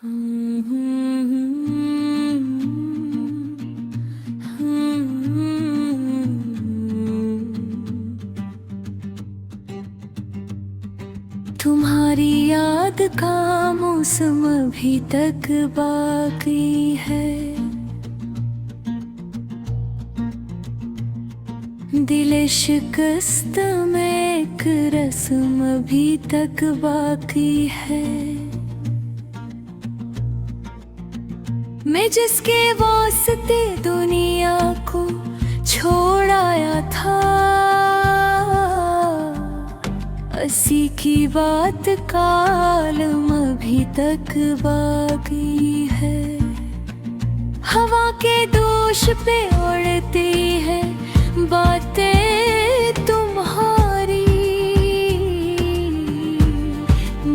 तुम्हारी याद का मौसम अभी तक बाकी है, दिल शिकस्त में एक रस्म अभी तक बाकी है। मैं जिसके वास्ते दुनिया को छोड़ आया था, असी की बात कालम अभी तक बाकी है। हवा के दोष पे उड़ती है बातें तुम्हारी,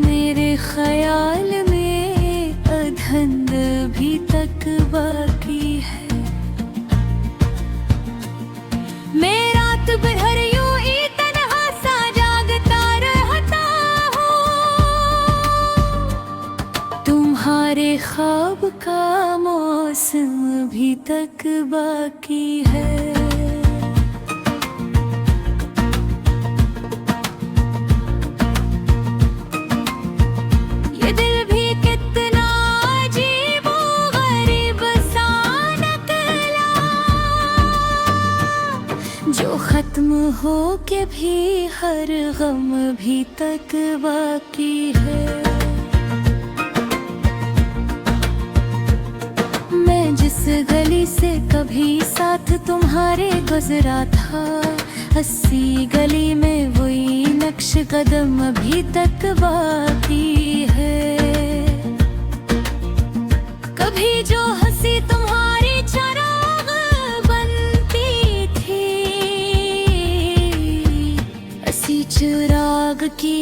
मेरे ख्याल में अधंध अभी तक बाकी है। मैं रात भर यूं ही तन्हा सा जागता रहता हूँ, तुम्हारे ख्वाब का मौसम अभी तक बाकी है। ये दिल भी कितना अजीब गरीब सा निकला, जो खत्म हो के भी हर गम अभी तक बाकी है। मैं जिस गली से कभी साथ तुम्हारे गुजरा था, 80 गली में वही नक्श कदम अभी तक बाकी है। कभी जो हंसी तुम्हारी चराग बनती थी, असी चिराग की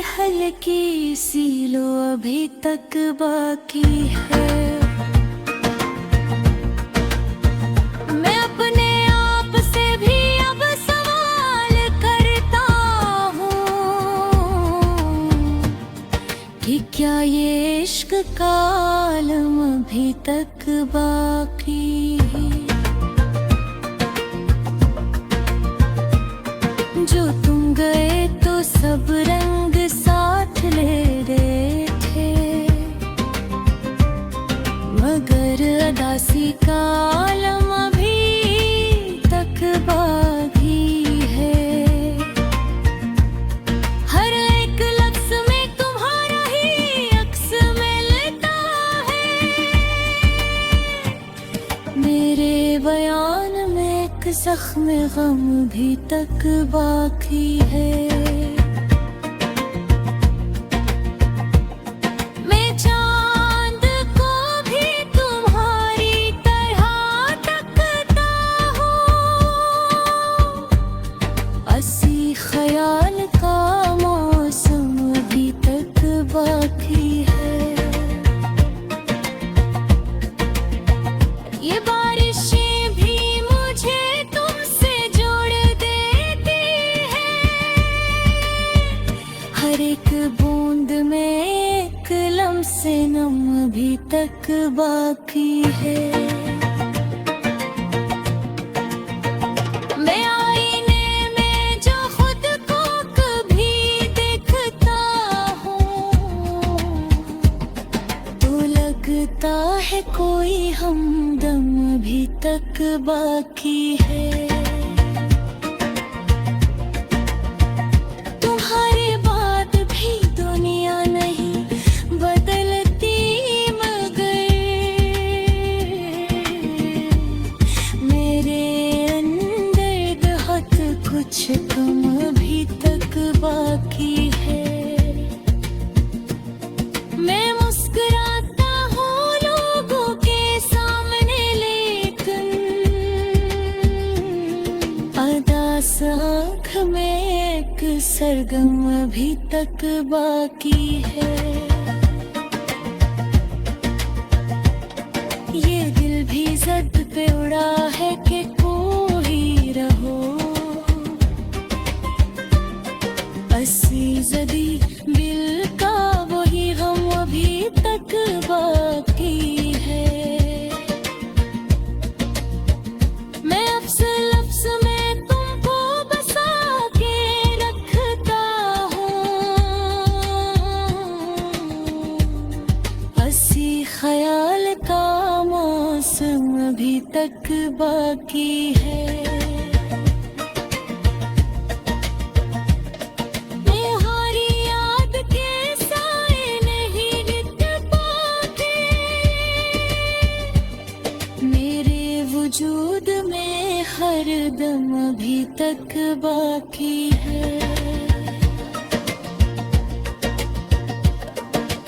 हल्की सी लो अभी तक बाकी है। क्या ये इश्क का आलम अभी तक बाकी है? जो तुम गए तो सब रंग साथ ले रहे थे, मगर अदासी का आलम अभी तक बाकी है। हर एक लफ्ज़ में तुम्हारा ही अक्स मिलता है, मेरे बयान में एक ज़ख्म गम भी तक बाकी है। मैं चांद को भी तुम्हारी तरह तकता हूँ, असी ख्याल का मौसम अभी तक बाकी है। ये बारिशें भी मुझे तुमसे जोड़ देती हैं, हर एक बूंद में एक लम्से नम अभी तक बाकी है। मैं आईने में जो खुद को कभी देखता हूँ, तो लगता है कोई हमदम अभी तक बाकी है। तुम्हारे बाद भी दुनिया नहीं बदलती, मगर मेरे अंदर बहुत कुछ कम अभी तक बाकी है। मैं मुस्कुराता हूँ लोगों के सामने, लेकिन अदास आँख में एक सरगम अभी तक बाकी है। ये दिल भी ज़द पे उड़ा है कि कोई रहो, अस्सी ज़दी दिल का वही गम अभी तक बाकी तक बाकी है। तुम्हारी याद के साए नहीं गिर पाते, मेरे वजूद में हर दम अभी तक बाकी है।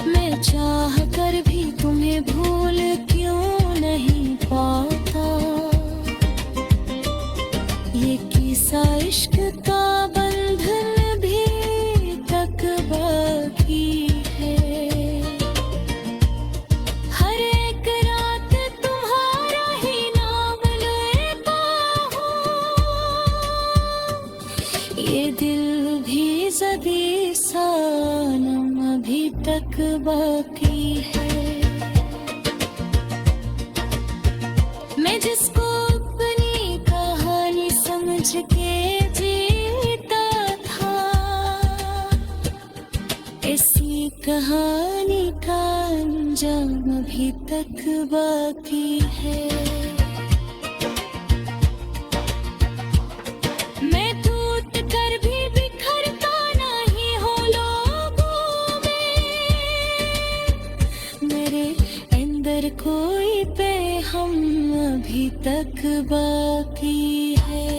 मैं चाह कर भी तुम्हें भूल क्यों नहीं पाता, ये किस्सा इश्क का बंधन भी तक बाकी है। हर एक रात तुम्हारा ही नाम लेता हूँ, ये दिल भी ज़दी सनम अभी तक बाकी है। मैं जिसको अपनी कहानी समझ के जीता था, ऐसी कहानी का अंजाम अभी तक बाकी है। मैं टूट कर भी बिखरता नहीं हूँ लोगों में, मेरे अंदर कोई पैगाम अभी तक बाकी है।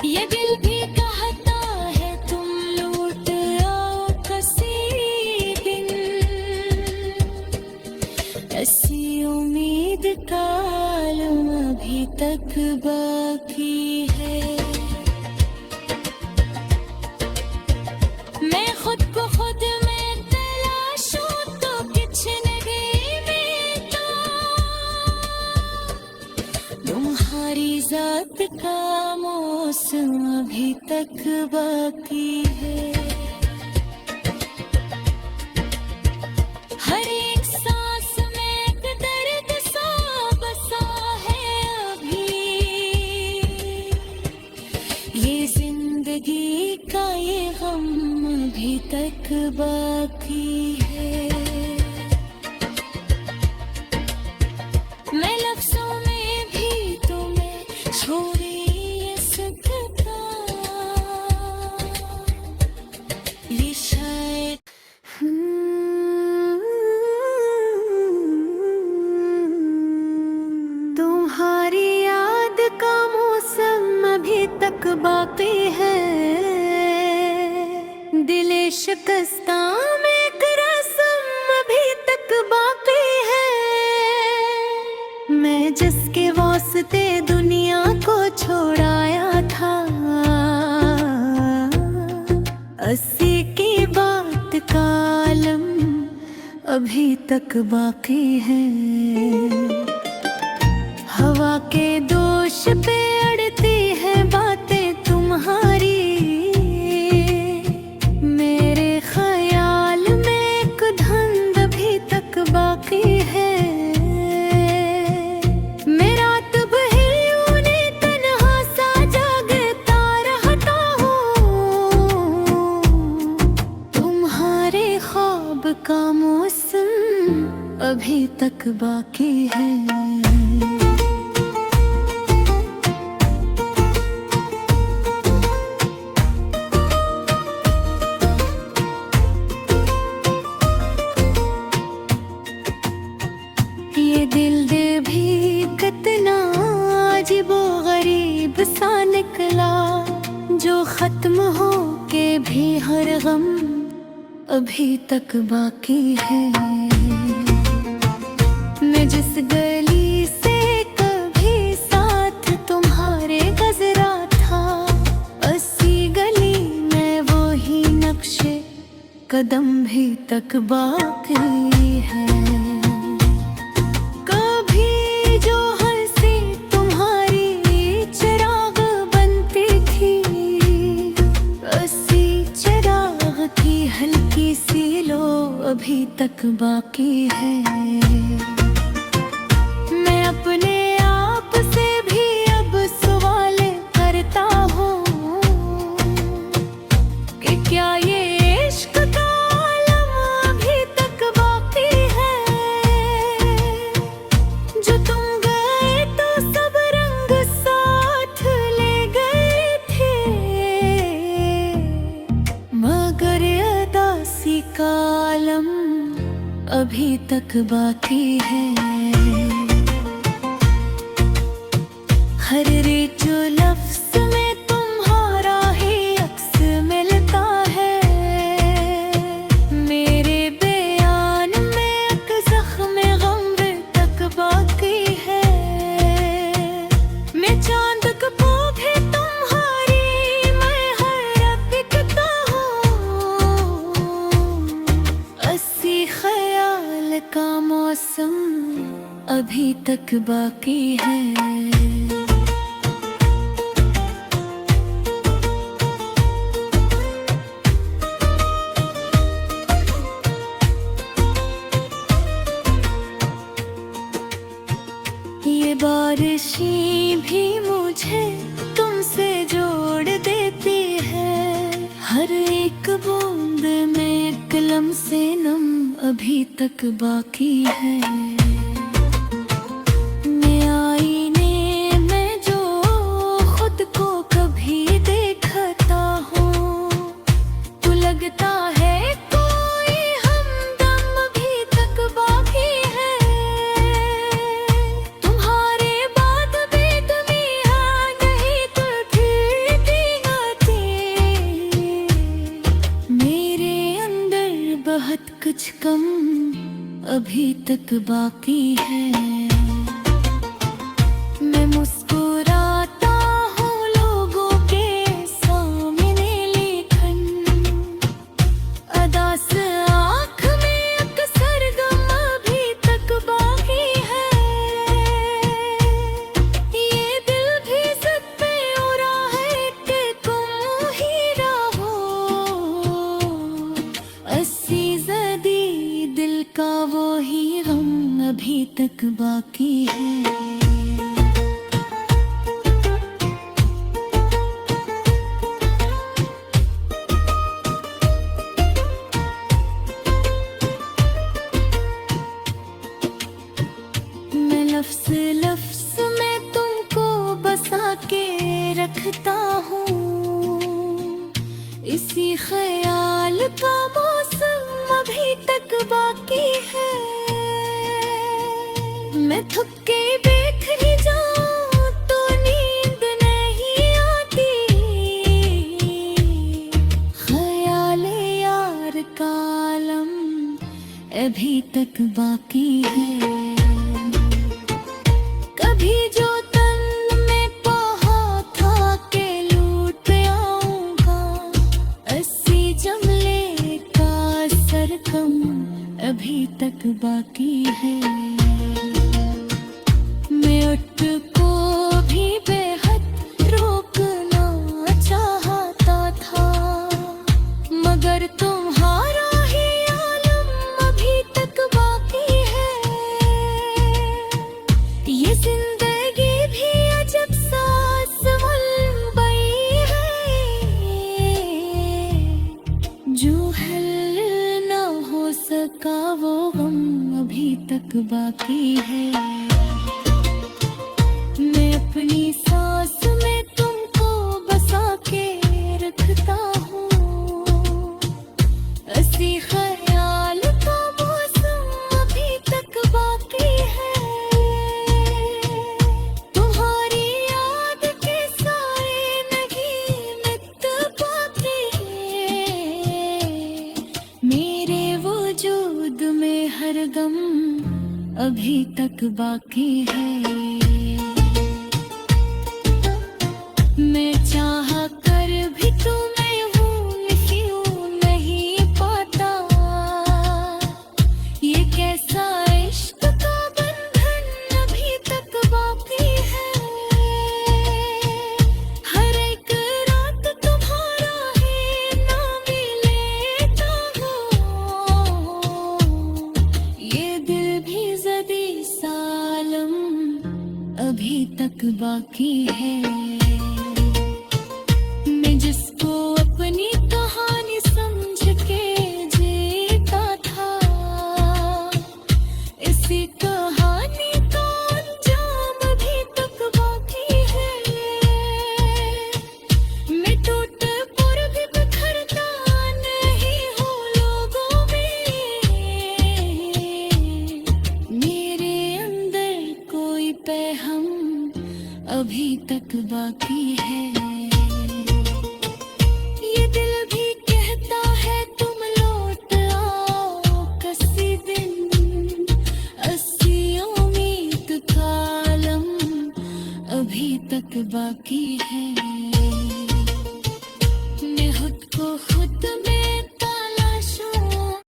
ये दिल भी कहता है तुम लौट आओ किसी दिन, ऐसी उम्मीद का आलम अभी तक बाकी है। मैं खुद को खुद में तलाशूं तो किचनगी में तो तुम्हारी जात का मौसम अभी तक बाकी है। हर एक सांस में एक दर्द सा बसा है अभी, ये जिंदगी का ये गम अभी तक बाकी है। मैं लफ्जों में भी तुम्हें छोड़ ये सकता, ये शायद तुम्हारी याद का मौसम अभी तक बाकी है। दिले शिकस्ता में एक रस्म अभी तक बाकी है। मैं जिसके वास्ते दुनिया को छोड़ाया था, 80 की बात का आलम अभी तक बाकी है। हवा के दोष पे अड़ती है बातें तुम्हारी, मेरे ख्याल में एक धुंध अभी तक बाकी है। मैं रात भर यूं ही तन्हा सा जागता रहता हूँ, तुम्हारे ख्वाब का मौसम अभी तक बाकी है। ये दिल दे भी कितना अजीबो गरीब सा निकला, जो खत्म हो के भी हर गम अभी तक बाकी है। मैं जिस गली से कभी साथ तुम्हारे गुजरा था, 80 गली में वो ही नक्शे कदम भी तक बाकी है। कभी जो हंसी तुम्हारी चिराग बनती थी, 80 चिराग की हल्की सी लो अभी तक बाकी है। मैं अपने आप से भी अब सवाल करता हूँ कि क्या ये इश्क का आलम अभी तक बाकी है। कालम अभी तक बाकी है। हर रेचो लफ्ज़ में तुम्हारा ही अक्स मिलता है। मेरे बयान में एक ज़ख्म गम तक बाकी है। मैं चांद को भी तुम्हारी मैं हर बिकता हूँ। अस्सी ख्याल का मौसम अभी तक बाकी है। ये बारिशें भी मुझे तुमसे जोड़ देती है। हर एक बूंद में कलम से नम अभी तक बाकी है। मैं आईने में जो खुद को कभी देखता हूँ, तो लगता है कोई हमदम अभी तक बाकी है। बहुत कुछ कम अभी तक बाकी है। मैं मुस्कुराता हूँ लोगों के सामने, लेकिन अदास आँख में अक्सर गम अभी तक बाकी है। ये दिल भी सद पे उड़ा है कि तुम ही रहो। अस्सी दिल का वो ही गम अभी तक बाकी है। मैं लफ्ज़ लफ्ज़ में तुमको बसा के रखता हूँ। इसी ख्याल का मौसम अभी तक बाकी है। मैं थक के देख ही जाऊं तो नींद नहीं आती। ख्याले यार का आलम अभी तक बाकी है। कभी जो तन में पहा था के लूट आऊंगा, अस्सी जमले का सरकम अभी तक बाकी है। मैं उठ को भी बेहद रोकना चाहता था, मगर तुम्हारा ही आलम अभी तक बाकी है। ये जिंदगी भी अजब सांस बई है। जो हल ना हो सका वो गम अभी तक बाकी है। मैं अपनी सांस में तुमको बसा के रखता हूँ। अस्सी ख्याल का मौसम अभी तक बाकी है। तुम्हारी याद के साए नहीं मिट पाते। मेरे वजूद में हर गम अभी तक बाकी है। मैं चाह कर भी तुम्हें यूं क्यों नहीं पाता। ये कैसा इश्क का बंधन अभी तक बाकी है। हर एक रात तुम्हारा ही नाम लेता हूँ। ये दिल भी ज़दी सालम अभी तक बाकी है। मैं जिसको अपनी कहानी समझ के जीता था, इसी कहानी का अंजाम अभी तक बाकी है। मैं टूट पर भी बिखरता नहीं हूँ लोगों तक बाकी है। ये दिल भी कहता है तुम लौट आओ किसी दिन, अस्सी उम्मीद का आलम अभी तक बाकी है।